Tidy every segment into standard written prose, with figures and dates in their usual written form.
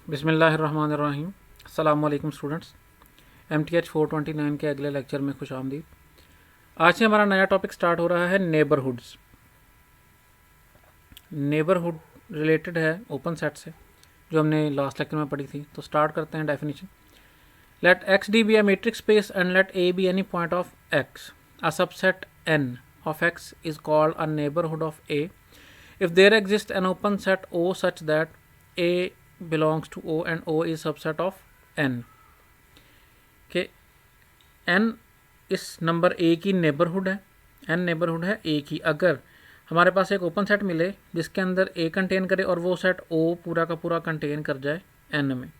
बिस्मिल्लाहिर्रहमानिर्रहीम। अस्सलाम वालेकुम स्टूडेंट्स। MTH 429 के अगले लेक्चर में खुश आमदीद। आज से हमारा नया टॉपिक स्टार्ट हो रहा है नेबरहुड्स। नेबरहुड रिलेटेड है ओपन सेट से, जो हमने लास्ट लेक्चर में पढ़ी थी। तो स्टार्ट करते हैं definition. Let x d be a metric space and let A be any point of x. A subset n of x is called a neighborhood of a if there exists an open set O such that a belongs to O and O is subset of n। के n इस number a की neighbourhood है, n neighbourhood है a की। अगर हमारे पास एक open set मिले जिसके अंदर a कंटेन करे और वो सेट O पूरा का पूरा कंटेन कर जाए n में।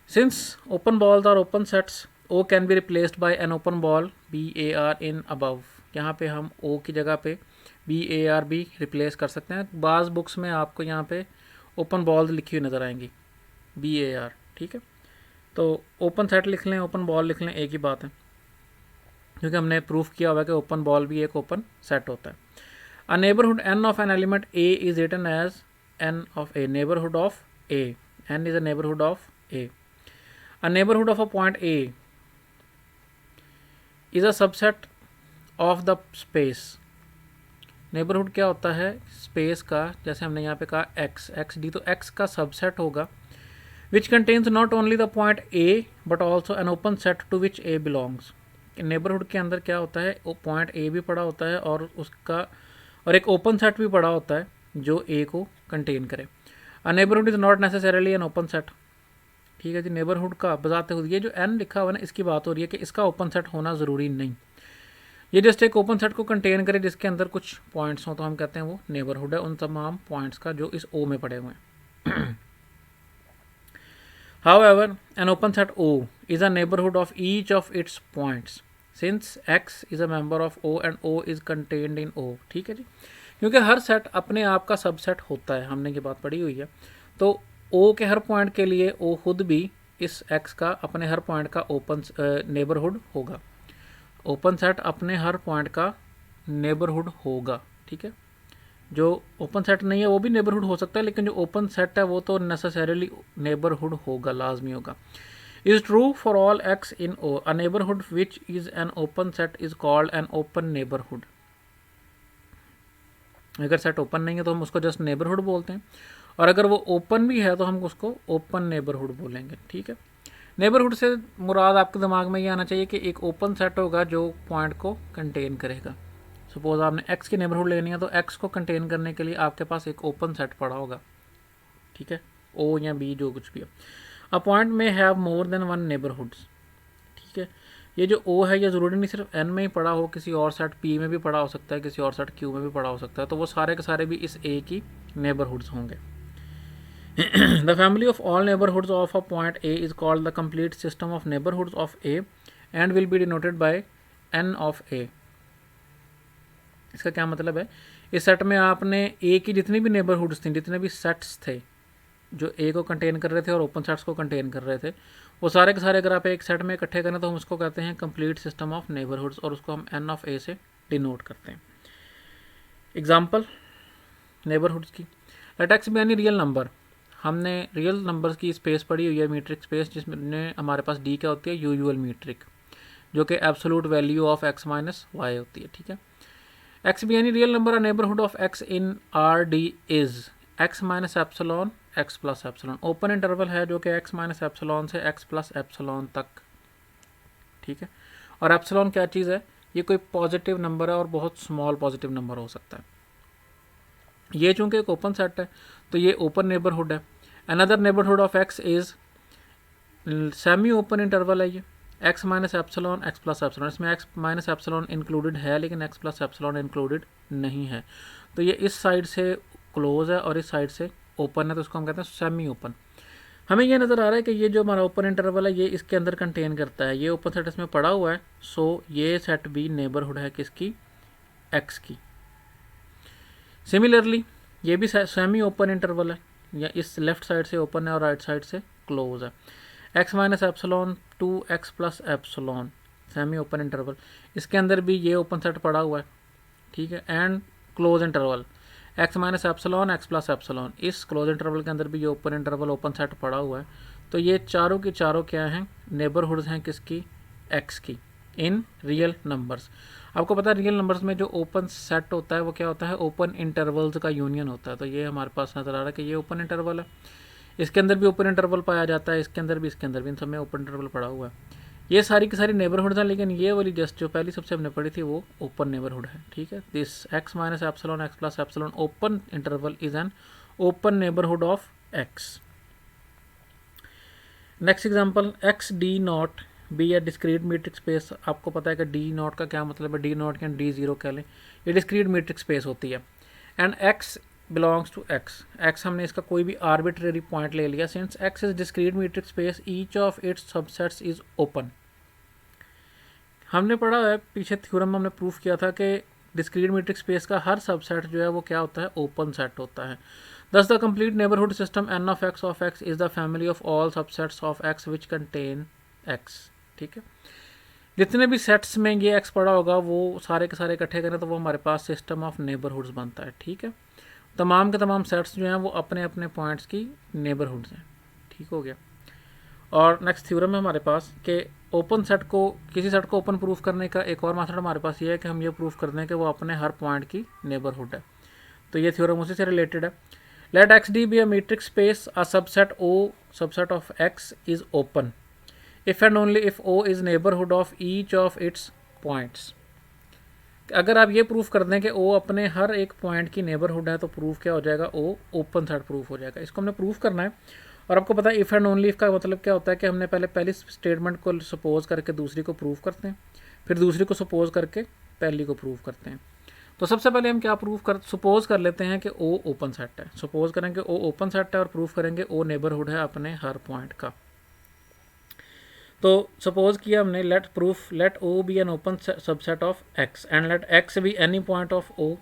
Since open balls are open sets O can be replaced by an open ball BAR in above. यहाँ पे हम O की जगह पे BAR भी रिप्लेस कर सकते हैं। बाज़ बुक्स में आपको यहाँ पे ओपन बॉल्स लिखी हुई नज़र आएंगी BAR, ठीक है। तो ओपन सेट लिख लें, ओपन बॉल लिख लें, एक ही बात है, क्योंकि हमने प्रूफ किया हुआ है कि ओपन बॉल भी एक ओपन सेट होता है। A neighbourhood n of an element A is written as n of A, neighbourhood of A, n is a neighbourhood of A। A neighbourhood of a point A is a subset of the space. Neighbourhood क्या होता है space का, जैसे हमने यहाँ पे कहा x d, तो x का सबसेट होगा which contains not only the point A but also an open set to which A belongs. Neighbourhood के अंदर क्या होता है, वो पॉइंट A भी पड़ा होता है और उसका और एक ओपन सेट भी पड़ा होता है जो A को कंटेन करे। A neighbourhood is not necessarily N open set, ठीक है जी। नेबरहुड का बजाते हुए ये जो n लिखा हुआ है ना, इसकी बात हो रही है कि इसका ओपन सेट होना ज़रूरी नहीं। ये जस्ट एक ओपन सेट को कंटेन करे जिसके अंदर कुछ पॉइंट्स हों, तो हम कहते हैं वो नेबरहुड है उन तमाम पॉइंट्स का जो इस O में पड़े हुए हैं। However, an open set O is a neighborhood of each of its points since X is a member of O and O is contained in O, ठीक है जी। क्योंकि हर सेट अपने आप का सबसेट होता है, हमने ये बात पढ़ी हुई है। तो O के हर पॉइंट के लिए O खुद भी इस X का अपने हर पॉइंट का ओपन नेबरहुड होगा। ओपन सेट अपने हर पॉइंट का नेबरहुड होगा, ठीक है। जो ओपन सेट नहीं है वो भी नेबरहुड हो सकता है, लेकिन जो ओपन सेट है वो तो नेसेसरीली नेबरहुड होगा, लाजमी होगा। Is true for all x in O, a neighbourhood which is an open set is called an open neighbourhood. अगर सेट ओपन नहीं है तो हम उसको जस्ट नेबरहुड बोलते हैं, और अगर वो ओपन भी है तो हम उसको ओपन नेबरहुड बोलेंगे, ठीक है। नेबरहुड से मुराद आपके दिमाग में ये आना चाहिए कि एक ओपन सेट होगा जो पॉइंट को कंटेन करेगा। सपोज आपने x की नेबरहुड लेनी है तो x को कंटेन करने के लिए आपके पास एक ओपन सेट पड़ा होगा, ठीक है, O या B जो कुछ भी हो। अ पॉइंट में have more than one neighbourhoods, ठीक है। ये जो O है ये ज़रूरी नहीं सिर्फ n में ही पड़ा हो, किसी और सेट P में भी पड़ा हो सकता है, किसी और सेट Q में भी पड़ा हो सकता है, तो वो सारे के सारे भी इस A की नेबरहुड्स होंगे। The family of all neighbourhoods of a point A is called the complete system of neighbourhoods of A and will be denoted by n of A। इसका क्या मतलब है, इस सेट में आपने A की जितनी भी नेबरहुड्स थी, जितने भी सेट्स थे जो A को कंटेन कर रहे थे और ओपन सेट्स को कंटेन कर रहे थे, वो सारे के सारे अगर आप एक सेट में इकट्ठे करें तो हम उसको कहते हैं कंप्लीट सिस्टम ऑफ नेबरहुड्स, और उसको हम n ऑफ A से डिनोट करते हैं। एग्जाम्पल नेबरहुड्स की, let x be any real number. हमने रियल नंबर्स की स्पेस पढ़ी हुई है, मीट्रिक स्पेस, जिसमें हमारे पास D क्या होती है, यूजुअल मीट्रिक, जो कि absolute value of x minus y होती है, ठीक है। X be any real number, a neighbourhood of x in RD is x minus epsilon x plus epsilon. Open interval है जो कि एक्स माइनस एप्सलॉन से एक्स प्लस एप्सलॉन तक, ठीक है। और एप्सलॉन क्या चीज़ है, ये कोई पॉजिटिव नंबर है और बहुत स्मॉल पॉजिटिव नंबर हो सकता है। ये चूंकि एक ओपन सेट है तो ये ओपन नेबरहुड है। Another neighbourhood of x is semi open interval है, ये x minus epsilon x plus epsilon. इसमें एक्स माइनस एप्सलॉन इंक्लूडेड है लेकिन एक्स प्लस एप्सलॉन इंक्लूडेड नहीं है, तो ये इस साइड से क्लोज है और इस साइड से ओपन है, तो इसको हम कहते हैं सेमी ओपन। हमें ये नज़र आ रहा है कि ये जो हमारा ओपन इंटरवल है ये इसके अंदर कंटेन करता है, ये ओपन सेट इसमें पड़ा हुआ है, सो ये सेट भी नेबरहुड है किसकी, एक्स की। सिमिलरली ये भी सेमी ओपन इंटरवल है, या इस लेफ्ट साइड से ओपन है और राइट साइड से क्लोज है। X minus epsilon to x plus epsilon, semi open interval, इसके अंदर भी ये ओपन सेट पड़ा हुआ है, ठीक है, and close interval x minus epsilon x plus epsilon, इस क्लोज इंटरवल के अंदर भी ये ओपन इंटरवल ओपन सेट पड़ा हुआ है। तो ये चारों की चारों क्या हैं, नेबरहुड्स हैं किसकी, एक्स की, इन रियल नंबर्स। आपको पता है रियल नंबर्स में जो ओपन सेट होता है वो क्या होता है, ओपन इंटरवल्स का यूनियन होता है। तो ये हमारे पास नज़र आ रहा है कि ये ओपन इंटरवल है, इसके अंदर भी ओपन इंटरवल पाया जाता है, इसके अंदर भी, इसके अंदर भी, इन सब में ओपन इंटरवल पड़ा हुआ है। ये सारी की सारी नेबरहुड्स हैं, लेकिन ये वाली जस्ट जो पहली सबसे हमने पढ़ी थी वो ओपन नेबरहुड है। ठीक है, this x minus epsilon x plus epsilon open interval is an open neighbourhood of x. Next example, x D not be A discrete metric space. आपको पता है कि डी नॉट का क्या मतलब है, डी नॉट या डी जीरो कह लें, ये डिस्क्रीट मीट्रिक स्पेस होती है। And x belongs to x, x हमने इसका कोई भी आर्बिट्रेरी पॉइंट ले लिया। Since x is discrete metric space each of its subsets is open. हमने पढ़ा है पीछे थ्योरम में, हमने प्रूफ किया था कि डिस्क्रीट मीट्रिक स्पेस का हर सबसेट जो है वो क्या होता है, ओपन सेट होता है। Thus the complete neighborhood system n of x is the family of all subsets of x which contain x। ठीक है, जितने भी सेट्स में ये x पड़ा होगा वो सारे के सारे इकट्ठे करें तो वो हमारे पास सिस्टम ऑफ नेबरहुड्स बनता है। ठीक है, तमाम के तमाम सेट्स जो हैं वो अपने अपने पॉइंट्स की नेबरहुड्स हैं। ठीक हो गया। और नेक्स्ट थ्योरम है हमारे पास कि ओपन सेट को, किसी सेट को ओपन प्रूफ करने का एक और मेथड हमारे पास ये है कि हम ये प्रूफ कर दें कि वो अपने हर पॉइंट की नेबरहुड है। तो ये थ्योरम उसी से रिलेटेड है। Let XD be a metric space, a subset O subset of X is open if and only if O is neighborhood of each of its points। अगर आप ये प्रूफ कर दें कि O अपने हर एक पॉइंट की नेबरहुड है तो प्रूफ क्या हो जाएगा, O ओपन सेट प्रूफ हो जाएगा। इसको हमने प्रूफ करना है। और आपको पता है इफ़ एंड ओनली इफ का मतलब क्या होता है कि हमने पहली स्टेटमेंट को सपोज करके दूसरी को प्रूफ करते हैं, फिर दूसरी को सपोज करके पहली को प्रूफ करते हैं। तो सबसे पहले हम क्या सपोज कर लेते हैं कि ओ ओपन सेट है। सपोज करेंगे ओ ओपन सेट है और प्रूफ करेंगे ओ नेबरहुड है अपने हर पॉइंट का। तो सपोज किया हमने, let O be an open subset of x and let x be any point of O.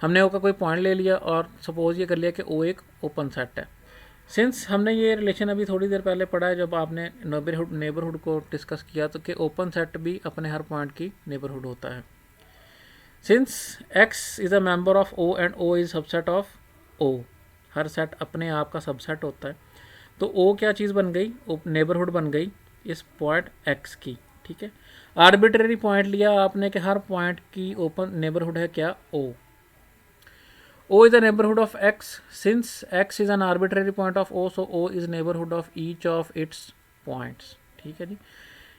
हमने ओ का कोई पॉइंट ले लिया और सपोज ये कर लिया कि ओ एक ओपन सेट है। सिंस हमने ये रिलेशन अभी थोड़ी देर पहले पढ़ा है जब आपने नेबरहुड को डिस्कस किया, तो कि ओपन सेट भी अपने हर पॉइंट की नेबरहुड होता है। Since X is a member of O and O is subset of O, her set अपने आप का सबसेट होता है, तो O क्या चीज़ बन गई, नेबरहुड बन गई इस पॉइंट X की। ठीक है, आर्बिट्रेरी पॉइंट लिया आपने कि हर पॉइंट की ओपन नेबरहुड है क्या, O। O is a neighborhood of X, since X is an arbitrary point of O, so O is neighborhood of each of its points। ठीक है जी,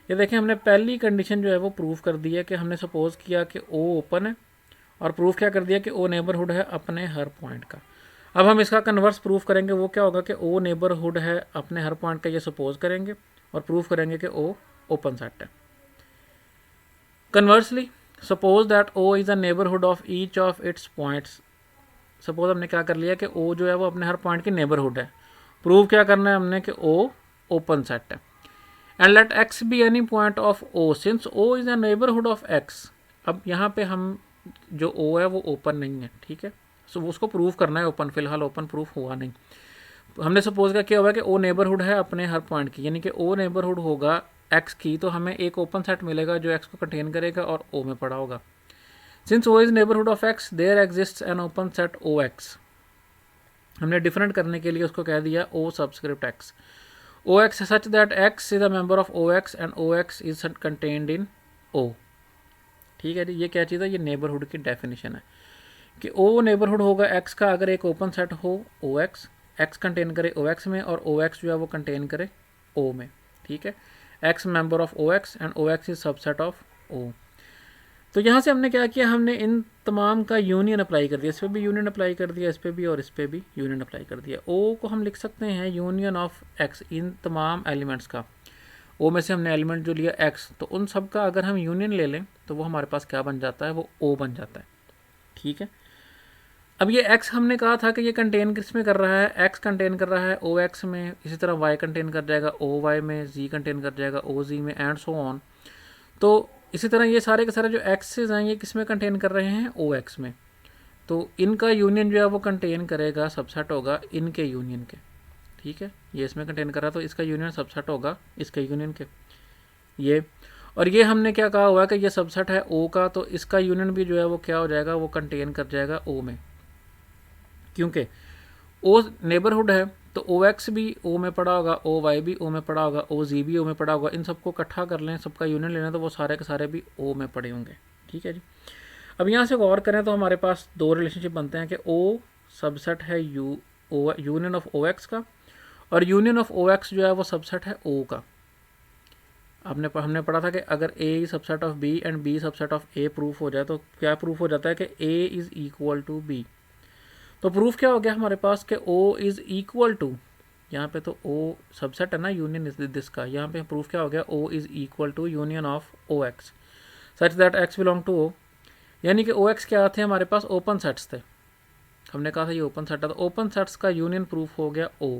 ये देखें हमने पहली कंडीशन जो है वो प्रूफ कर दी है कि हमने सपोज किया कि ओ ओपन है और प्रूफ क्या कर दिया कि ओ नेबरहुड है अपने हर पॉइंट का। अब हम इसका कन्वर्स प्रूफ करेंगे, वो क्या होगा कि ओ नेबरहुड है अपने हर पॉइंट का, ये सपोज करेंगे और प्रूफ करेंगे कि ओ ओपन सेट है। Conversely suppose that O is a neighbourhood of each of its points. Suppose हमने क्या कर लिया कि ओ जो है वो अपने हर पॉइंट की नेबरहुड है। प्रूफ क्या करना है हमने कि ओ ओपन सेट है। And let x be any point of O, since O is a neighbourhood of x. अब यहाँ पे हम जो ओ है वो ओपन नहीं है। ठीक है, सो उसको प्रूफ करना है ओपन, फिलहाल ओपन प्रूफ हुआ नहीं। हमने सपोज का क्या हुआ कि ओ नेबरहुड है अपने हर पॉइंट की, यानी कि ओ नेबरहुड होगा एक्स की, तो हमें एक ओपन सेट मिलेगा जो एक्स को कंटेन करेगा और ओ में पड़ा होगा। Since O is neighbourhood of x there exist an open set O x. हमने डिफरेंट करने के लिए उसको कह दिया O subscript x. OX is such that X is a member of OX and OX is contained in O। ठीक है जी, ये क्या चीज़ है, ये नेबरहुड की डेफिनेशन है कि O नेबरहुड होगा X का अगर एक ओपन सेट हो OX, X कंटेन करे OX में और OX जो है वो कंटेन करे O में। ठीक है, X member of OX and OX is subset of O। तो यहाँ से हमने क्या किया, हमने इन तमाम का यूनियन अप्लाई कर दिया, इस पर भी यूनियन अप्लाई कर दिया, इस पर भी और इस पर भी यूनियन अप्लाई कर दिया। ओ को हम लिख सकते हैं यूनियन ऑफ एक्स, इन तमाम एलिमेंट्स का। ओ में से हमने एलिमेंट जो लिया एक्स, तो उन सब का अगर हम यूनियन ले लें तो वो हमारे पास क्या बन जाता है, वो ओ बन जाता है। ठीक है, अब ये एक्स हमने कहा था कि ये कंटेन किस में कर रहा है, एक्स कंटेन कर रहा है ओ एक्स में, इसी तरह वाई कंटेन कर जाएगा ओ वाई में, जी कंटेन कर जाएगा ओ जी में, एंड सो ऑन। तो इसी तरह ये सारे के सारे जो एक्सेस हैं ये किस में कंटेन कर रहे हैं, ओ एक्स में। तो इनका यूनियन जो है वो कंटेन करेगा, सबसेट होगा इनके यूनियन के। ठीक है, ये इसमें कंटेन कर रहा है तो इसका यूनियन सबसेट होगा इसके यूनियन के, ये। और ये हमने क्या कहा हुआ है कि ये सबसेट है ओ का, तो इसका यूनियन भी जो है वो क्या हो जाएगा, वो कंटेन कर जाएगा ओ में, क्योंकि ओ नेबरहुड है तो ओ एक्स भी ओ में पड़ा होगा, ओ वाई भी ओ में पड़ा होगा, ओ जी भी ओ में पड़ा होगा। इन सबको इकट्ठा कर लें, सबका यूनियन लेना, तो वो सारे के सारे भी ओ में पड़े होंगे। ठीक है जी। अब यहाँ से गौर करें तो हमारे पास दो रिलेशनशिप बनते हैं कि ओ सबसेट है यूनियन ऑफ ओ एक्स का, और यूनियन ऑफ ओ एक्स जो है वो सबसेट है ओ का। हमने पढ़ा था कि अगर A subset of B and B subset of A proof हो जाए तो क्या प्रूफ हो जाता है कि A is equal to B. तो प्रूफ क्या हो गया हमारे पास कि ओ इज़ इक्वल टू, यहाँ पे तो ओ सबसेट है ना यूनियन इज दिस का, यहाँ पे प्रूफ क्या हो गया, O is equal to union of O x such that x belong to O. यानी कि ओ एक्स क्या थे हमारे पास, ओपन सेट्स थे। हमने कहा था ये ओपन सेट है, तो ओपन सेट्स का यूनियन प्रूफ हो गया ओ।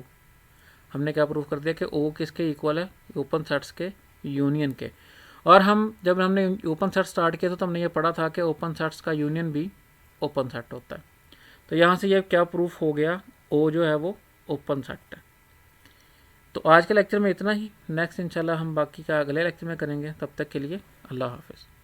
हमने क्या प्रूफ कर दिया कि ओ किसके इक्वल है, ओपन सेट्स के यूनियन के। और जब हमने ओपन सेट स्टार्ट किया तो हमने ये पढ़ा था कि ओपन सेट्स का यूनियन भी ओपन सेट होता है। तो यहाँ से ये क्या प्रूफ हो गया, ओ जो है वो ओपन सेट है। तो आज के लेक्चर में इतना ही, नेक्स्ट इंशाल्लाह हम बाकी का अगले लेक्चर में करेंगे। तब तक के लिए अल्लाह हाफिज़।